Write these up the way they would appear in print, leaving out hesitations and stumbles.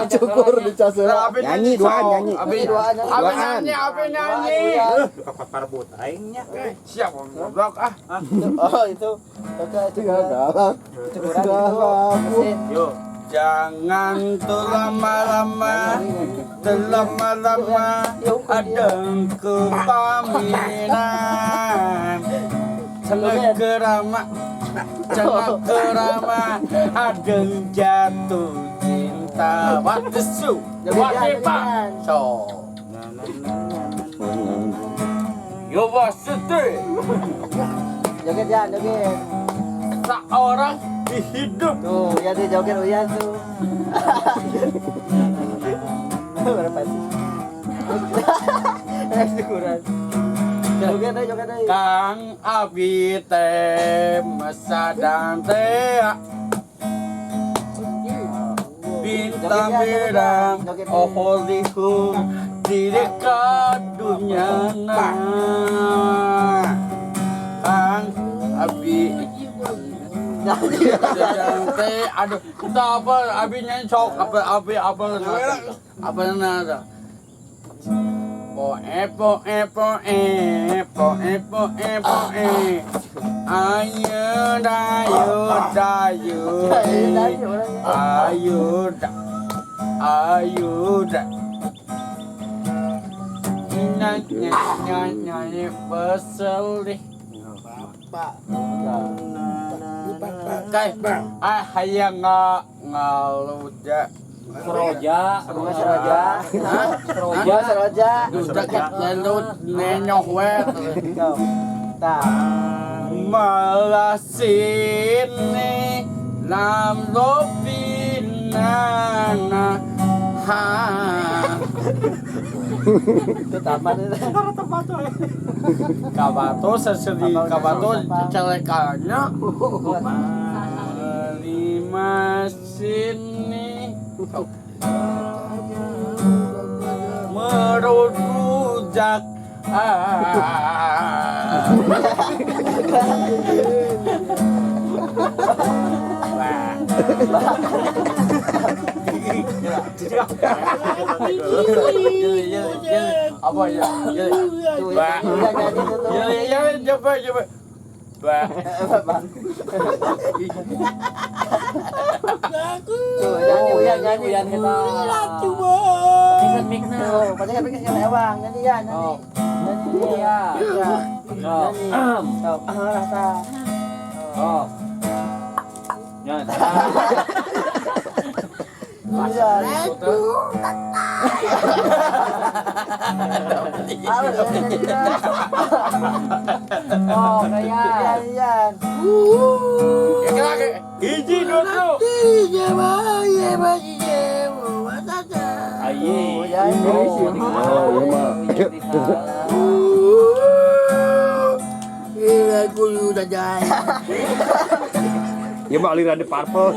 Cukur dicas heula. Nyanyi duaan nyanyi. Abi nyanyi. Kapak parbut aingnya. Siap goblok ah. Oh itu galak. Yo. Jangan terlama-lama ada kepaminan. Jangan kerama ada jatuh cinta. What the shoe? What the fuck? So. Yo bos itu. Joget ya, joget. Seorang di hidup. Tuh, ya dia joget Uyan tuh. Berapa sih? Kurang. Joget deh. Kang Abi teh mesadang teh bintang-bintang oh Hollywood di dekat dunia Kang Abi sedang teh aduh entah apa Abi nyanyi sok apa nada Ayo nyanyi beselih hayang ngaluda Seroja. Dekat lalut nenyoh wet. Tah. Malah sini nam lopinana ha. Itu tamat itu. Kabato sesedi kabato celekannya. Lima sini merut rujak apa ya? Coba. Nyanyi kita. Mik nah. Padahal kan ewang nyanyi ya, nyanyi ya. Nyanyi. Rasa. Oh. Nyanyi. Oh, kayak. Hiji dulu. Ya mak aliran di purple.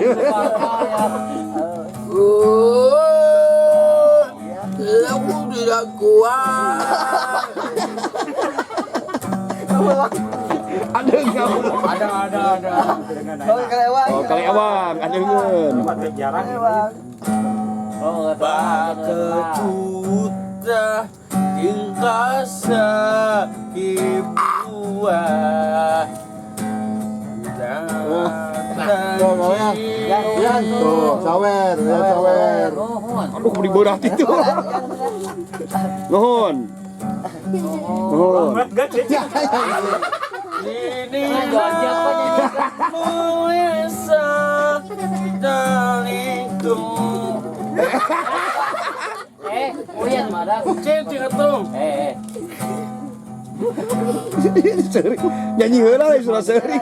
Aku tidak kuat. Ada enggak? Ada. Oh, kelewang. Oh, kelewang, ada ngeun. Jarang. Oh, Bakecuta tingkasa ibuah. Tuh, sawer. Aduh, beri borat itu. Nuhun. Ini mulisa dalingku. Uyan madak. Cinti ketung. Seri. Nyanyi heula we surah seri.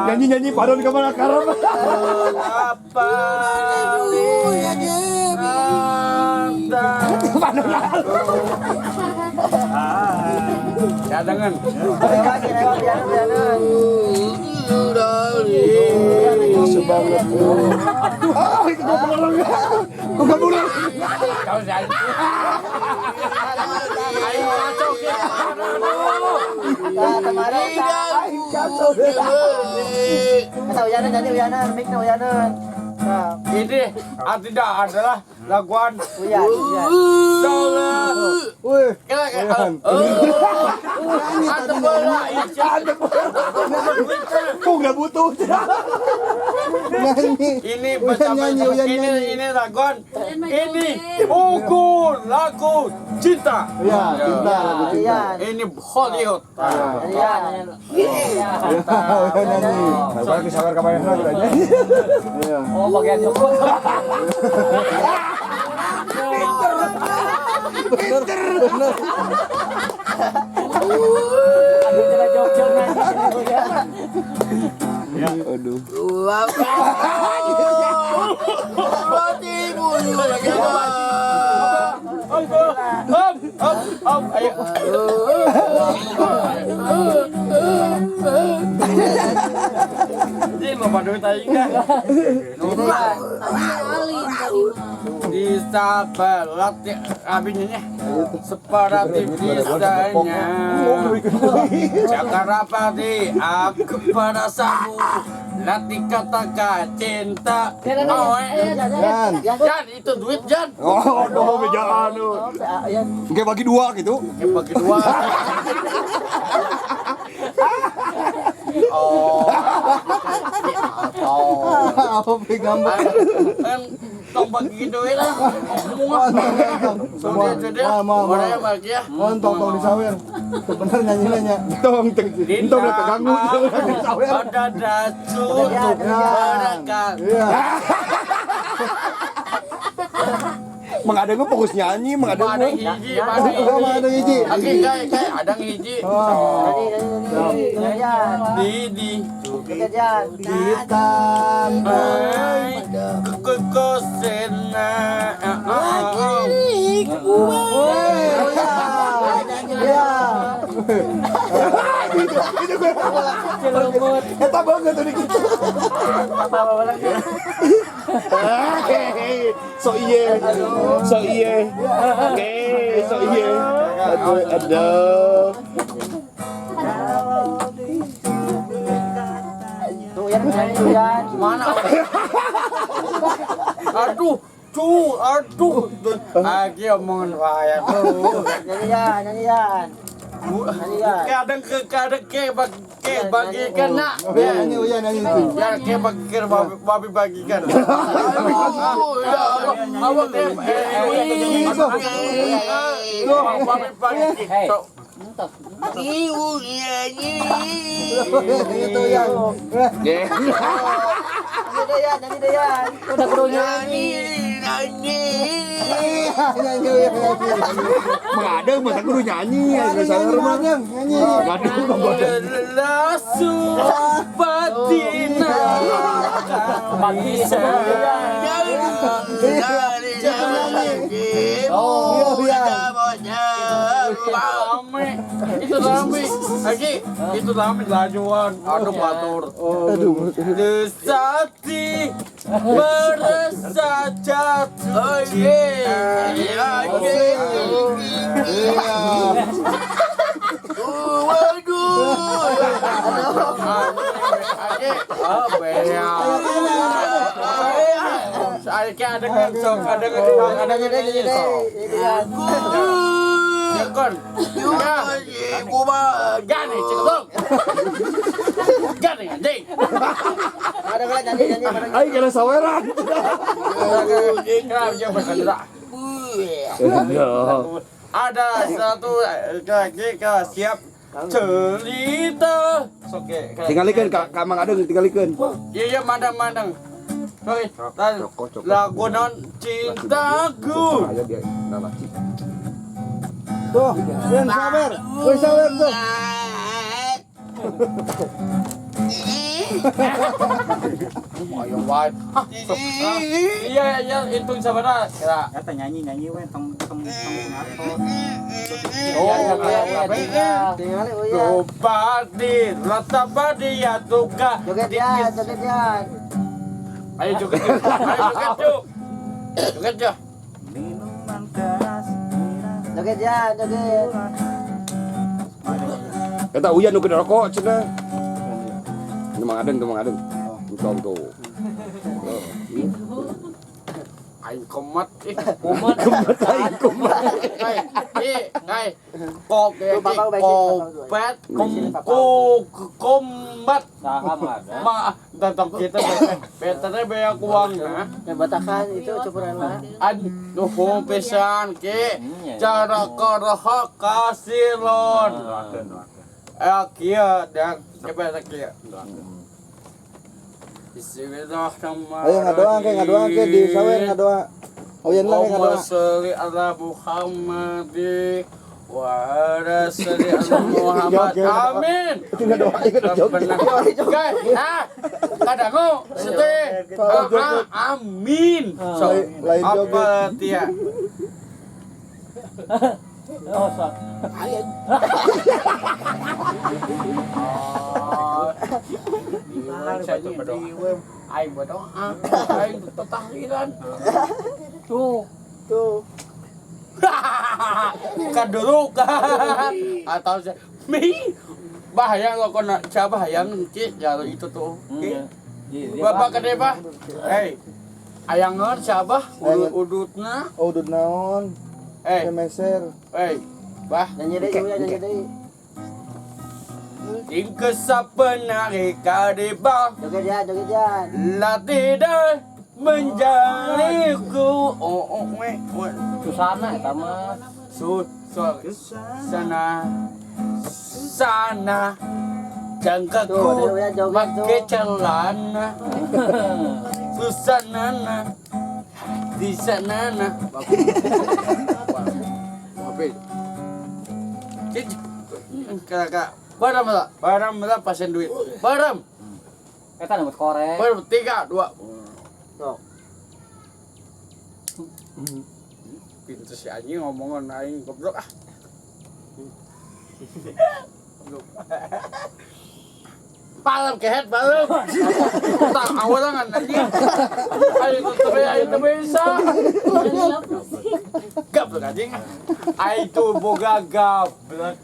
Nyanyi padon ka mana karep. Apa ya dengan Sebanget. Oh, itu pulang. Bukan pulang. kau jadi ayo kacau Kata Uyanan, jadi Uyanan, mik na Uyanan. Ini tidak adalah laguan Uyan. Salah. Wih. Ada bola ikan. Kok nggak butuh? Nyanyi. Ini Uyan bersama nyanyi, Uyan nyanyi. ini laguan. Ini ukur lagu cinta. Ya, cinta lagu cinta. Uyan. Ini Hollywood. Uyan. Uyan nyanyi. Sabar sabar kapan lagi aja. Iya. Oh, bagian Joko. Aduh, cara Jogja nyanyi. Aduh. Ayo. Ini mau pada tanya kan? Bisa berlatih abinya seperti bisanya. Cakarapati aku pada samu nanti katakan cinta. Jan itu duit Jan. Oh, doh bejaan lu. Oke, bagi dua gitu. Yang bagi dua. Oh. Apa gambar? Kan tong bagi duit lah. Sudah orang bagi ya. Tong disawer. Bener nyanyi nanya. Tong terganggu. Pada dacu berangkat. Iya. Mengadang gue fokus nyanyi, mengadang Ada gue. hiji, Ada hiji. Oke, kayak ada hiji. Didi. Ay, kekosena. Itu gue. Eta banget tuh dikit. So iye. Aduh. Tuh Uyan nyanyi Uyan. Mana? Aduh. Lagi omongan saya tuh. Nyanyi Yan. Kadang bagikan nak. Nyanyi Uyan nyanyi itu. Ya ke bagikan babi bagikan. Awak babi bagikan. Itu Uyan. Nyanyi deh Yan. Udah kudu nyanyi. Nyanyi Uyan. Mengadang masa kudu nyanyi. Nyanyi. Lasu batina bisa itu rame lajuan ada batur desati berasa jatuh Ayo kena saweran. Ada satu lagi siap cerita. Tinggalikan Kak Mang Adeng tinggalikan. Iya mandang. Oke, lagu non cintaku. Ayo dia nalaci. Tuh, Yan sawer. Woi sawer tuh. Ayo wae. Iya, hitung sebentar. Kira. Kata nyanyi we tong ngapo. Tinggal Uyan. Bupati, rata badi ya tuka. Joget Yan. Ayo joget. Joget jo. Minuman keras. Joget Yan. Kata Uyan nu kena rokok cenah. Mang Adeng. Bukan tuh. Aing komat Kumat. Ngai kok kopet kombat Saham ada. ma tentang kita betanya banyak uang nah Yang batakan itu cukuran lah. aduh pesan ke cara karaha kasilon kia dan coba kia Bismillahirrahmanirrahim. Ayo ngadoa ke di sawer ngadoa. Oh iya lah ngadoa. Allahumma sholli ala Muhammad wa ala sholli ala Muhammad. Amin. Itu ngadoa Guys, kadang sete amin. So, Lain apa dia? Oh, so. Aing berdoa, aing tahlilan. Tuh. Kan dulu kan atau bahaya lo kena coba yang cik jalur itu tuh. Bapak gede pak, ayangan sabah udutna, udut naon? Meser. Bah, Nyanyi deh. ingke sapenari kadebang Joget ya. latih menjaliku Susana eta mah. sana jangkaku make celana susanana di sanana kakak barang pasien duit barang Eta nembus korek. 3 2 Sok. pintu si anjing ngomongan aing goblok ah. Palam kehet palam. Tak awalangan anjing. Ayo tebe bisa. Gablok anjing. Ai tu boga gablok.